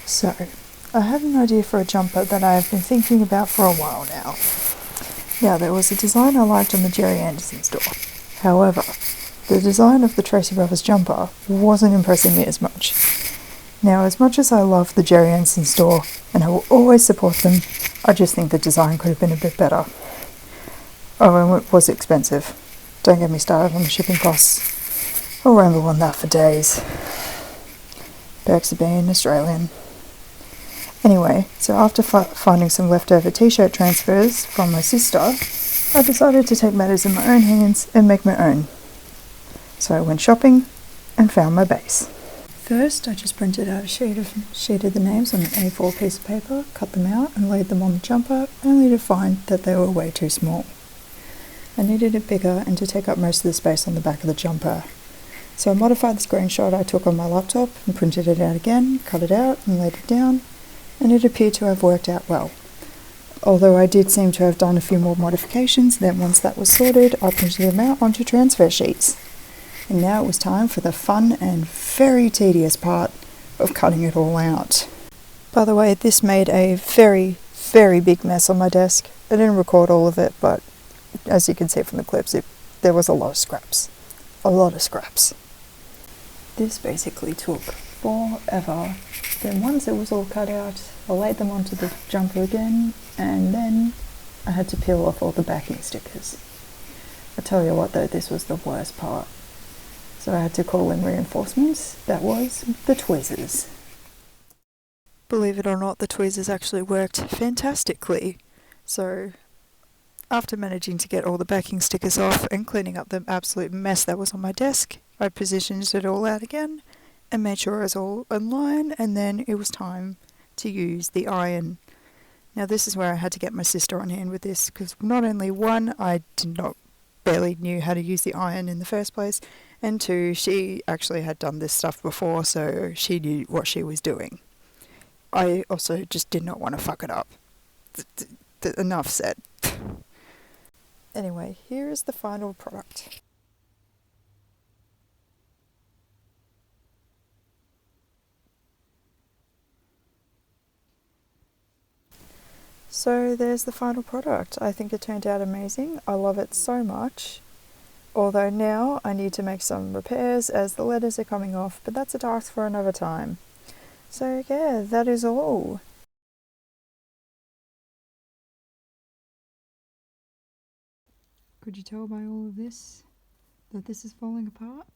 So, I have an idea for a jumper that I have been thinking about for a while now. Now, there was a design I liked on the Jerry Anderson store. However, the design of the Tracy Brothers jumper wasn't impressing me as much. Now, as much as I love the Jerry Anderson store, and I will always support them, I just think the design could have been a bit better. Oh, and it was expensive. Don't get me started on the shipping costs. I'll ramble on that for days. Perks of being Australian. Anyway, so after finding some leftover t-shirt transfers from my sister, I decided to take matters in my own hands and make my own. So I went shopping and found my base. First, I just printed out a sheet of the names on an A4 piece of paper, cut them out and laid them on the jumper, only to find that they were way too small. I needed it bigger and to take up most of the space on the back of the jumper. So I modified the screenshot I took on my laptop and printed it out again, cut it out and laid it down, and it appeared to have worked out well. Although I did seem to have done a few more modifications, then once that was sorted, I printed them out onto transfer sheets. And now it was time for the fun and very tedious part of cutting it all out. By the way, this made a very, very big mess on my desk. I didn't record all of it, but as you can see from the clips, there was a lot of scraps. A lot of scraps. This basically took forever. Then once it was all cut out, I laid them onto the jumper again, and then I had to peel off all the backing stickers. I tell you what though, this was the worst part. So I had to call in reinforcements. That was the tweezers. Believe it or not, the tweezers actually worked fantastically. So after managing to get all the backing stickers off and cleaning up the absolute mess that was on my desk, I positioned it all out again and made sure it was all in line, and then it was time to use the iron. Now this is where I had to get my sister on hand with this, because not only one, I barely knew how to use the iron in the first place, and two, she actually had done this stuff before, so she knew what she was doing. I also just did not want to fuck it up. Enough said. Anyway, here is the final product. So there's the final product. I think it turned out amazing. I love it so much. Although now I need to make some repairs as the letters are coming off, but that's a task for another time. So yeah, that is all. Could you tell by all of this that this is falling apart?